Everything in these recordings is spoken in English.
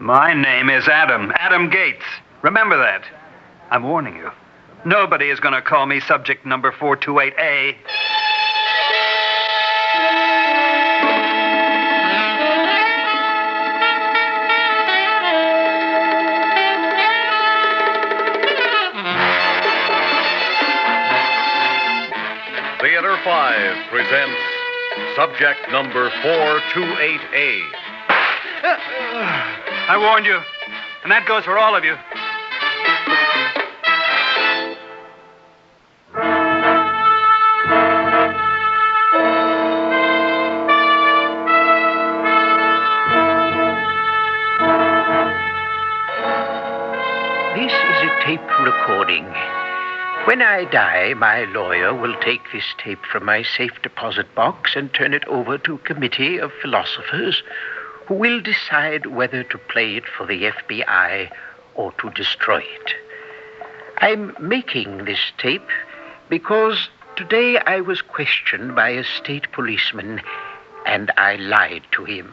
My name is Adam. Adam Gates. Remember that. I'm warning you. Nobody is going to call me subject number 428A. Theater 5 presents subject number 428A. I warned you. And that goes for all of you. This is a tape recording. When I die, my lawyer will take this tape from my safe deposit box and turn it over to a committee of philosophers who will decide whether to play it for the FBI or to destroy it. I'm making this tape because today I was questioned by a state policeman and I lied to him.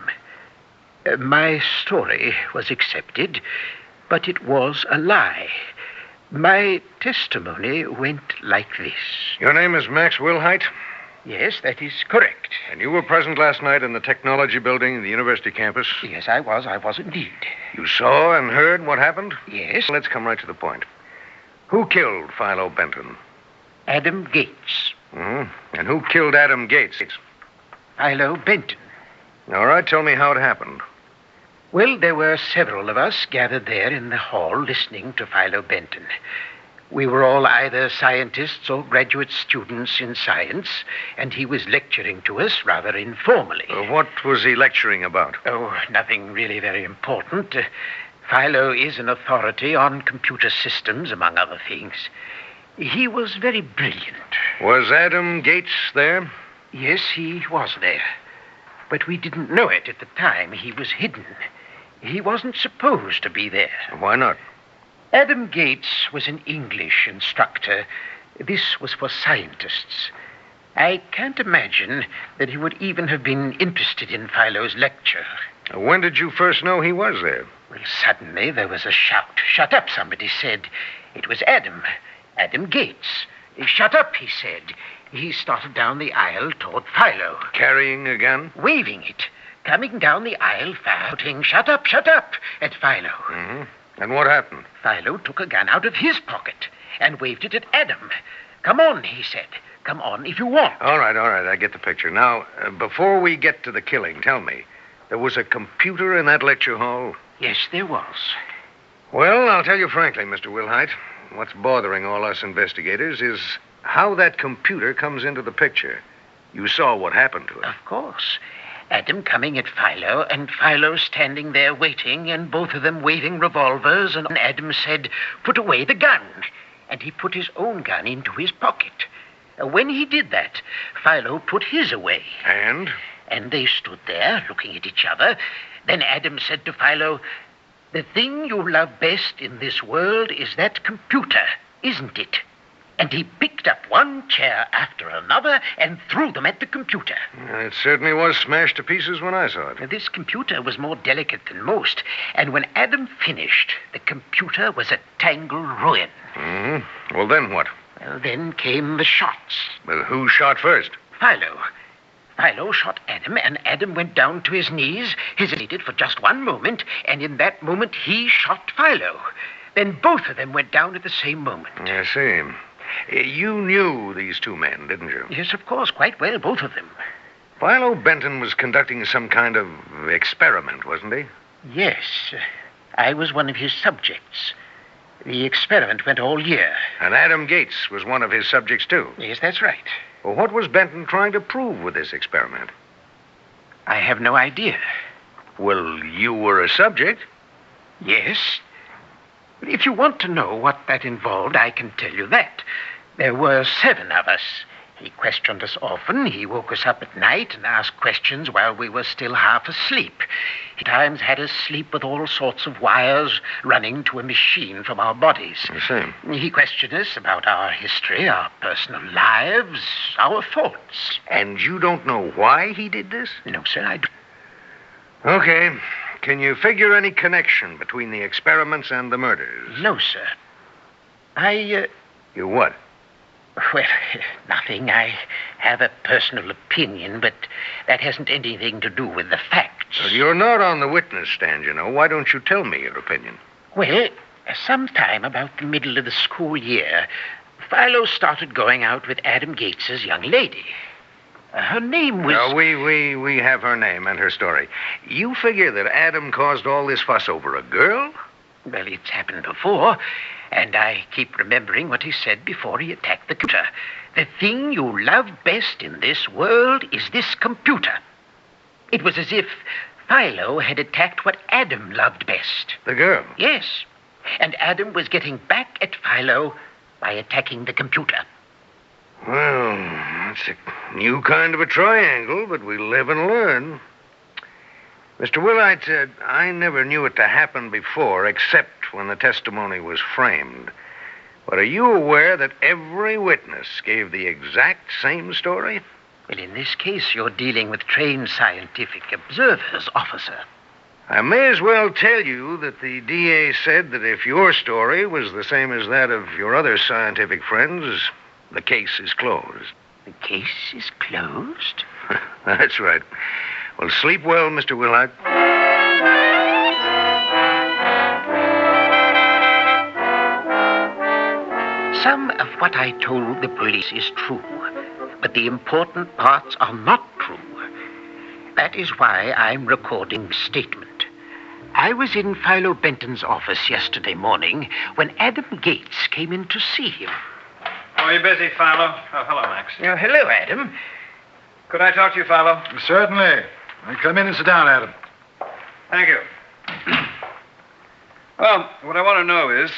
My story was accepted, but it was a lie. My testimony went like this. Your name is Max Wilhite? Yes, that is correct. And you were present last night in the technology building in the university campus? Yes, I was indeed. You saw and heard what happened? Yes. Let's come right to the point. Who killed Philo Benton? Adam Gates. And who killed Adam Gates? Philo Benton. All right, tell me how it happened. Well, there were several of us gathered there in the hall listening to Philo Benton. We were all either scientists or graduate students in science, and he was lecturing to us rather informally. What was he lecturing about? Oh, nothing really very important. Philo is an authority on computer systems, among other things. He was very brilliant. Was Adam Gates there? Yes, he was there. But we didn't know it at the time. He was hidden. He wasn't supposed to be there. Why not? Adam Gates was an English instructor. This was for scientists. I can't imagine that he would even have been interested in Philo's lecture. When did you first know he was there? Well, suddenly there was a shout. "Shut up," somebody said. It was Adam Gates. "Shut up," he said. He started down the aisle toward Philo. Carrying a gun? Waving it. Coming down the aisle, shouting, "Shut up," at Philo. And what happened? Philo took a gun out of his pocket and waved it at Adam. "Come on," he said. "Come on if you want." All right, I get the picture. Now, before we get to the killing, tell me, there was a computer in that lecture hall? Yes, there was. Well, I'll tell you frankly, Mr. Wilhite, what's bothering all us investigators is how that computer comes into the picture. You saw what happened to it. Of course. Adam coming at Philo, and Philo standing there waiting, and both of them waving revolvers, and Adam said, "Put away the gun." And he put his own gun into his pocket. When he did that, Philo put his away. And? And they stood there, looking at each other. Then Adam said to Philo, "The thing you love best in this world is that computer, isn't it?" And he picked up one chair after another and threw them at the computer. It certainly was smashed to pieces when I saw it. This computer was more delicate than most, and when Adam finished, the computer was a tangled ruin. Well, then what? Well, then came the shots. Well, who shot first? Philo. Philo shot Adam, and Adam went down to his knees, hesitated for just one moment, and in that moment he shot Philo. Then both of them went down at the same moment. I see. You knew these two men, didn't you? Yes, of course, quite well, both of them. Philo Benton was conducting some kind of experiment, wasn't he? Yes, I was one of his subjects. The experiment went all year. And Adam Gates was one of his subjects, too. Yes, that's right. Well, what was Benton trying to prove with this experiment? I have no idea. Well, you were a subject. Yes. If you want to know what that involved, I can tell you that. There were 7 of us. He questioned us often. He woke us up at night and asked questions while we were still half asleep. He at times had us sleep with all sorts of wires running to a machine from our bodies. I see. He questioned us about our history, our personal lives, our thoughts. And you don't know why he did this? No, sir, I don't. Okay. Can you figure any connection between the experiments and the murders? No, sir. You what? Well, nothing. I have a personal opinion, but that hasn't anything to do with the facts. Well, you're not on the witness stand, you know. Why don't you tell me your opinion? Well, sometime about the middle of the school year, Philo started going out with Adam Gates's young lady. Her name was... No, we have her name and her story. You figure that Adam caused all this fuss over a girl? Well, it's happened before, and I keep remembering what he said before he attacked the computer. The thing you love best in this world is this computer. It was as if Philo had attacked what Adam loved best. The girl? Yes, and Adam was getting back at Philo by attacking the computer. Well, that's a new kind of a triangle, but we live and learn. Mr. Willite, I never knew it to happen before, except when the testimony was framed. But are you aware that every witness gave the exact same story? Well, in this case, you're dealing with trained scientific observers, officer. I may as well tell you that the DA said that if your story was the same as that of your other scientific friends, the case is closed. The case is closed? That's right. Well, sleep well, Mr. Willard. Some of what I told the police is true, but the important parts are not true. That is why I'm recording the statement. I was in Philo Benton's office yesterday morning when Adam Gates came in to see him. Oh, are you busy, Philo? Oh, hello, Max. Oh, hello, Adam. Could I talk to you, Philo? Certainly. Come in and sit down, Adam. Thank you. Well, what I want to know is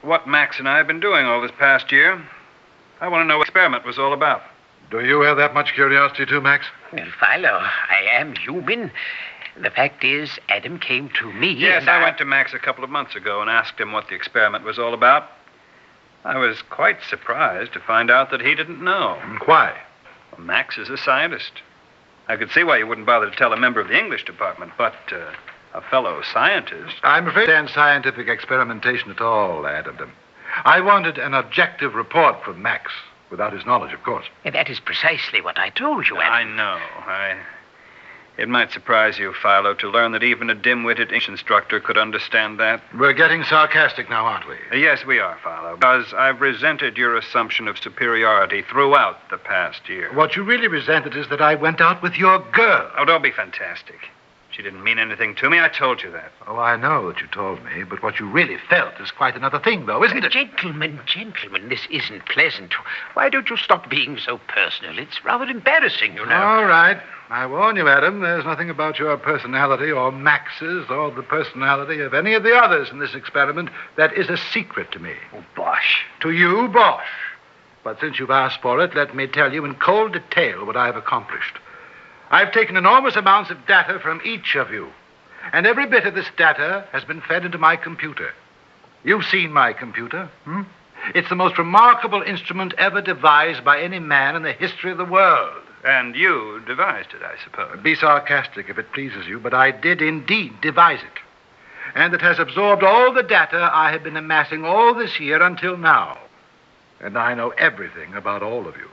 what Max and I have been doing all this past year. I want to know what the experiment was all about. Do you have that much curiosity, too, Max? Well, Philo, I am human. The fact is, Adam came to me. Yes, and I went to Max a couple of months ago and asked him what the experiment was all about. I was quite surprised to find out that he didn't know. And why? Well, Max is a scientist. I could see why you wouldn't bother to tell a member of the English department, but a fellow scientist. I'm afraid I don't understand scientific experimentation at all, Adam. I wanted an objective report from Max, without his knowledge, of course. And that is precisely what I told you, Adam. I know. It might surprise you, Philo, to learn that even a dim-witted English instructor could understand that. We're getting sarcastic now, aren't we? Yes, we are, Philo, because I've resented your assumption of superiority throughout the past year. What you really resented is that I went out with your girl. Oh, don't be fantastic. She didn't mean anything to me. I told you that. Oh, I know that you told me, but what you really felt is quite another thing, though, isn't it? Gentlemen, this isn't pleasant. Why don't you stop being so personal? It's rather embarrassing, you know. All right. I warn you, Adam, there's nothing about your personality or Max's or the personality of any of the others in this experiment that is a secret to me. Oh, bosh. To you, bosh. But since you've asked for it, let me tell you in cold detail what I've accomplished. I've taken enormous amounts of data from each of you, and every bit of this data has been fed into my computer. You've seen my computer, It's the most remarkable instrument ever devised by any man in the history of the world. And you devised it, I suppose. Be sarcastic if it pleases you, but I did indeed devise it. And it has absorbed all the data I have been amassing all this year until now. And I know everything about all of you.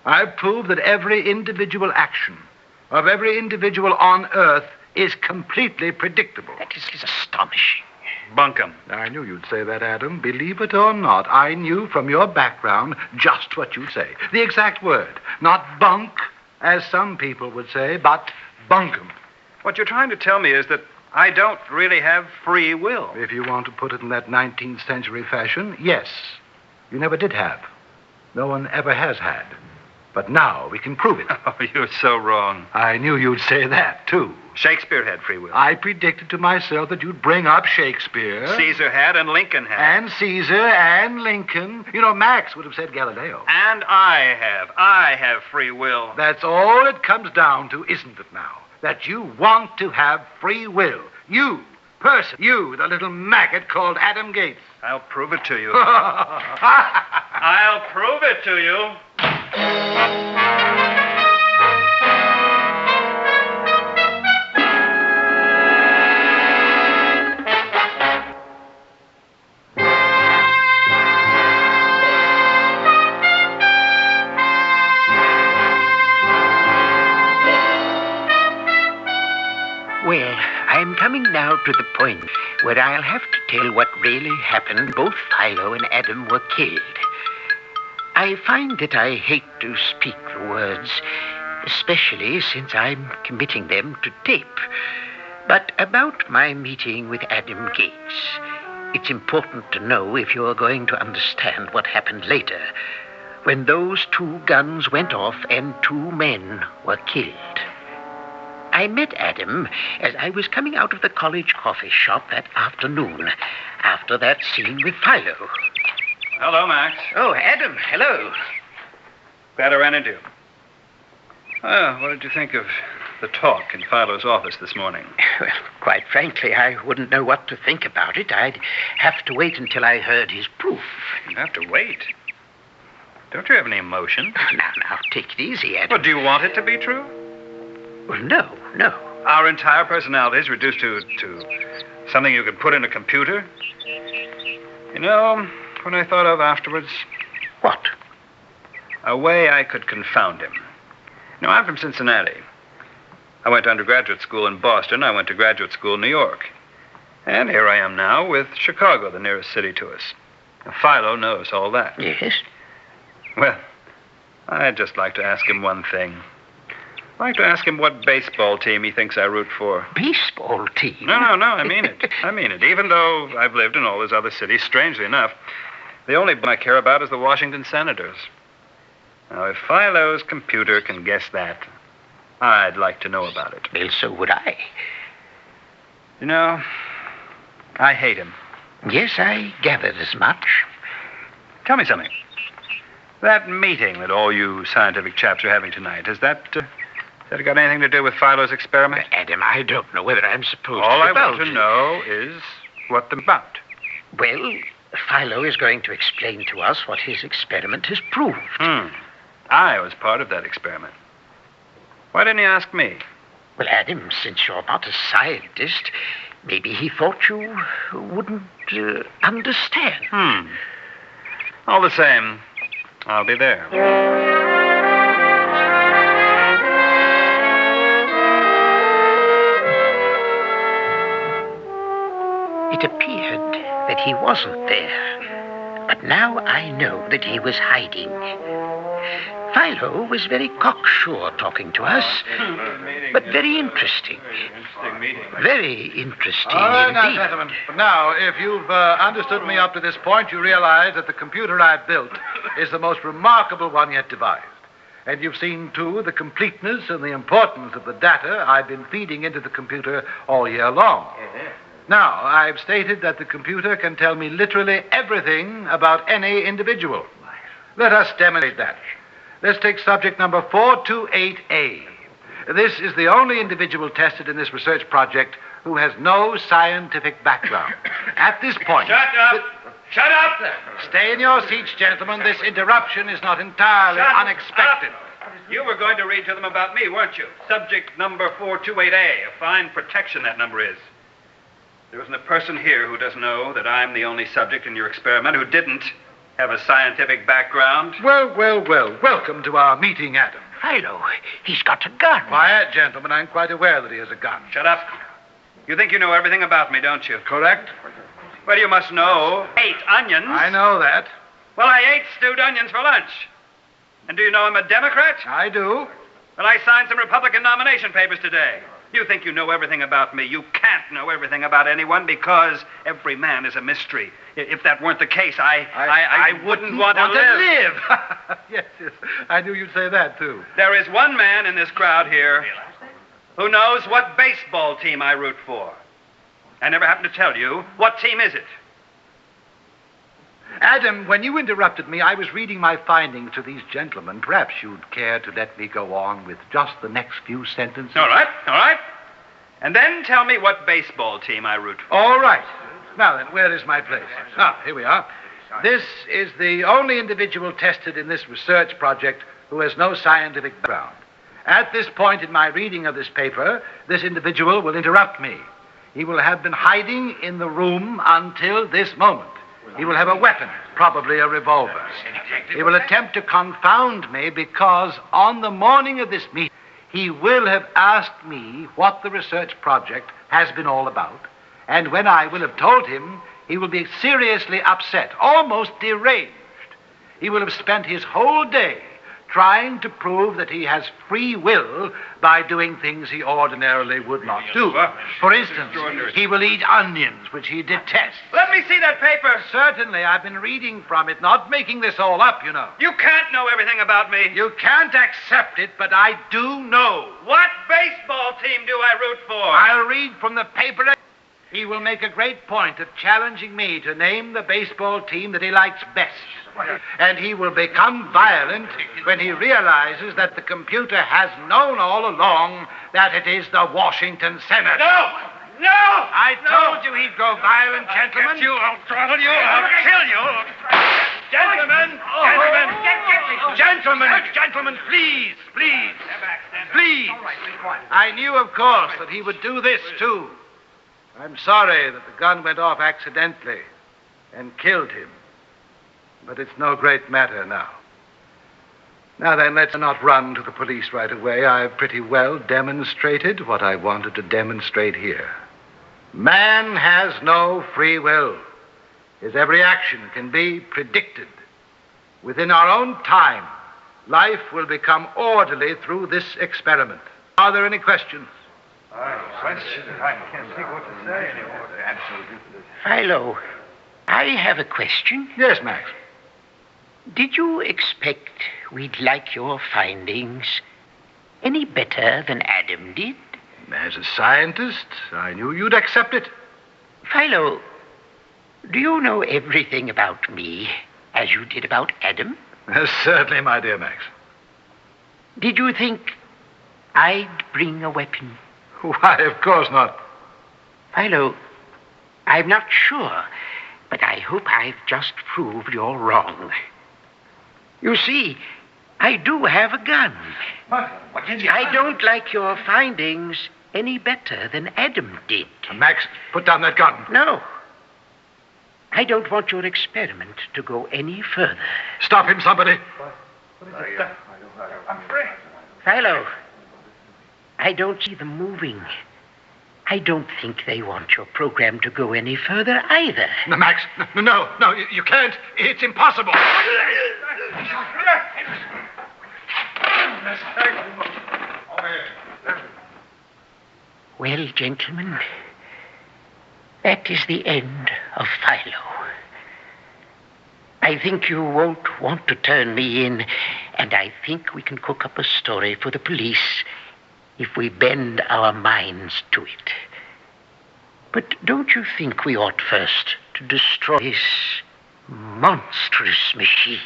I've proved that every individual action of every individual on Earth is completely predictable. That is astonishing. Bunkum. I knew you'd say that, Adam. Believe it or not, I knew from your background just what you'd say. The exact word. Not bunk, as some people would say, but bunkum. What you're trying to tell me is that I don't really have free will. If you want to put it in that 19th century fashion, yes. You never did have. No one ever has had. But now we can prove it. Oh, you're so wrong. I knew you'd say that, too. Shakespeare had free will. I predicted to myself that you'd bring up Shakespeare. Caesar had and Lincoln had. And Caesar and Lincoln. You know, Max would have said Galileo. And I have. I have free will. That's all it comes down to, isn't it now? That you want to have free will. You, person. You, the little maggot called Adam Gates. I'll prove it to you. I'll prove it to you. the point where I'll have to tell what really happened. Both Philo and Adam were killed. I find that I hate to speak the words, especially since I'm committing them to tape. But about my meeting with Adam Gates, it's important to know if you're going to understand what happened later, when those 2 guns went off and 2 men were killed. I met Adam as I was coming out of the college coffee shop that afternoon, after that scene with Philo. Hello, Max. Oh, Adam, hello. Glad I ran into you. Well, what did you think of the talk in Philo's office this morning? Well, quite frankly, I wouldn't know what to think about it. I'd have to wait until I heard his proof. You have to wait. Don't you have any emotion? Now, take it easy, Adam. Well, do you want it to be true? Well, no. Our entire personality is reduced to something you can put in a computer? You know, what I thought of afterwards? What? A way I could confound him. You know, I'm from Cincinnati. I went to undergraduate school in Boston. I went to graduate school in New York. And here I am now with Chicago, the nearest city to us. Now, Philo knows all that. Yes? Well, I'd just like to ask him one thing. I'd like to ask him what baseball team he thinks I root for. Baseball team? No, I mean it. I mean it. Even though I've lived in all those other cities, strangely enough, the only I care about is the Washington Senators. Now, if Philo's computer can guess that, I'd like to know about it. Well, so would I. You know, I hate him. Yes, I gathered as much. Tell me something. That meeting that all you scientific chaps are having tonight, has that got anything to do with Philo's experiment? Adam, I don't know whether I'm supposed All to I divulge want to it. know is what they're about. Well, Philo is going to explain to us what his experiment has proved. I was part of that experiment. Why didn't he ask me? Well, Adam, since you're not a scientist, maybe he thought you wouldn't understand. All the same, I'll be there. It appeared that he wasn't there, but now I know that he was hiding. Philo was very cocksure talking to us, but very interesting. Very interesting All right, now, indeed. gentlemen. Now, if you've understood me up to this point, you realize that the computer I've built is the most remarkable one yet devised. And you've seen, too, the completeness and the importance of the data I've been feeding into the computer all year long. Now, I've stated that the computer can tell me literally everything about any individual. Let us demonstrate that. Let's take subject number 428A. This is the only individual tested in this research project who has no scientific background. At this point... Shut up! Shut up! Stay in your seats, gentlemen. This interruption is not entirely unexpected. You were going to read to them about me, weren't you? Subject number 428A. A fine protection that number is. There isn't a person here who doesn't know that I'm the only subject in your experiment who didn't have a scientific background. Well. Welcome to our meeting, Adam. Philo, he's got a gun. Quiet, gentlemen. I'm quite aware that he has a gun. Shut up. You think you know everything about me, don't you? Correct? Well, you must know. Ate onions. I know that. Well, I ate stewed onions for lunch. And do you know I'm a Democrat? I do. Well, I signed some Republican nomination papers today. You think you know everything about me. You can't know everything about anyone because every man is a mystery. If that weren't the case, I wouldn't want to live. Yes. I knew you'd say that, too. There is one man in this crowd here who knows what baseball team I root for. I never happened to tell you. What team is it? Adam, when you interrupted me, I was reading my findings to these gentlemen. Perhaps you'd care to let me go on with just the next few sentences. All right. And then tell me what baseball team I root for. All right. Now then, where is my place? Here we are. This is the only individual tested in this research project who has no scientific background. At this point in my reading of this paper, this individual will interrupt me. He will have been hiding in the room until this moment. He will have a weapon, probably a revolver. He will attempt to confound me because on the morning of this meeting, he will have asked me what the research project has been all about, And when I will have told him, he will be seriously upset, almost deranged. He will have spent his whole day trying to prove that he has free will by doing things he ordinarily would not do. For instance, he will eat onions, which he detests. Let me see that paper. Certainly, I've been reading from it, not making this all up, you know. You can't know everything about me. You can't accept it, but I do know. What baseball team do I root for? I'll read from the paper. He will make a great point of challenging me to name the baseball team that he likes best. And he will become violent when he realizes that the computer has known all along that it is the Washington Senate. No! I told you he'd go violent, gentlemen. I'll throttle you. I'll kill you. Gentlemen, please. I knew, of course, that he would do this, too. I'm sorry that the gun went off accidentally and killed him. But it's no great matter now. Now then, let's not run to the police right away. I've pretty well demonstrated what I wanted to demonstrate here. Man has no free will. His every action can be predicted. Within our own time, life will become orderly through this experiment. Are there any questions? I can't think what to say anymore. Absolutely. Philo, I have a question. Yes, Max. Did you expect we'd like your findings any better than Adam did? As a scientist, I knew you'd accept it. Philo, do you know everything about me as you did about Adam? Certainly, my dear Max. Did you think I'd bring a weapon? Why, of course not. Philo, I'm not sure, but I hope I've just proved you're wrong. You see, I do have a gun. What did you... I don't like your findings any better than Adam did. Max, put down that gun. No. I don't want your experiment to go any further. Stop him, somebody. I'm free. Philo, I don't see them moving. I don't think they want your program to go any further either. No, Max, no, you can't. It's impossible. Well, gentlemen, that is the end of Philo. I think you won't want to turn me in, and I think we can cook up a story for the police if we bend our minds to it. But don't you think we ought first to destroy this monstrous machine?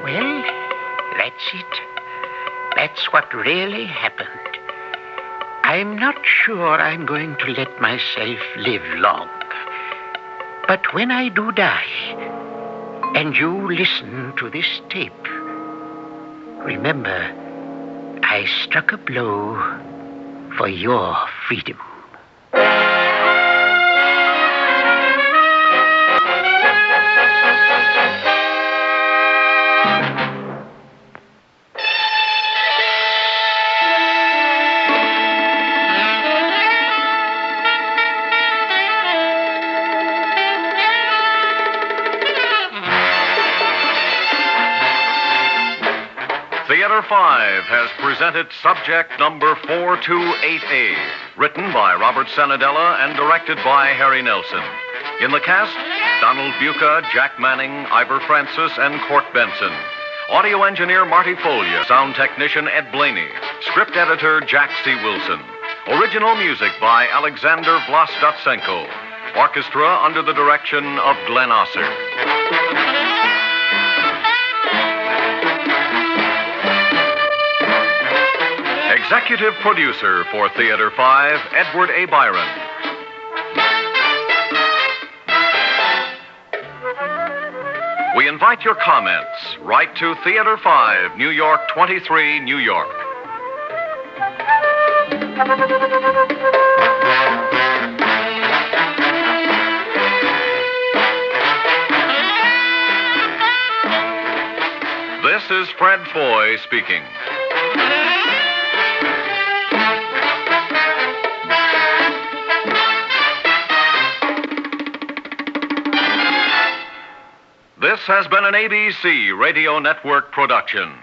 Well, that's it. That's what really happened. I'm not sure I'm going to let myself live long. But when I do die, and you listen to this tape, remember, I struck a blow for your freedom. Theater 5 has presented subject number 428A, written by Robert Senadella and directed by Harry Nelson. In the cast, Donald Buca, Jack Manning, Ivor Francis, and Court Benson. Audio engineer Marty Foley, sound technician Ed Blaney, script editor Jack C. Wilson. Original music by Alexander Vlastotsenko. Orchestra under the direction of Glenn Osser. Executive producer for Theater 5, Edward A. Byron. We invite your comments. Write to Theater 5, New York 23, New York. This is Fred Foy speaking. This has been an ABC Radio Network production.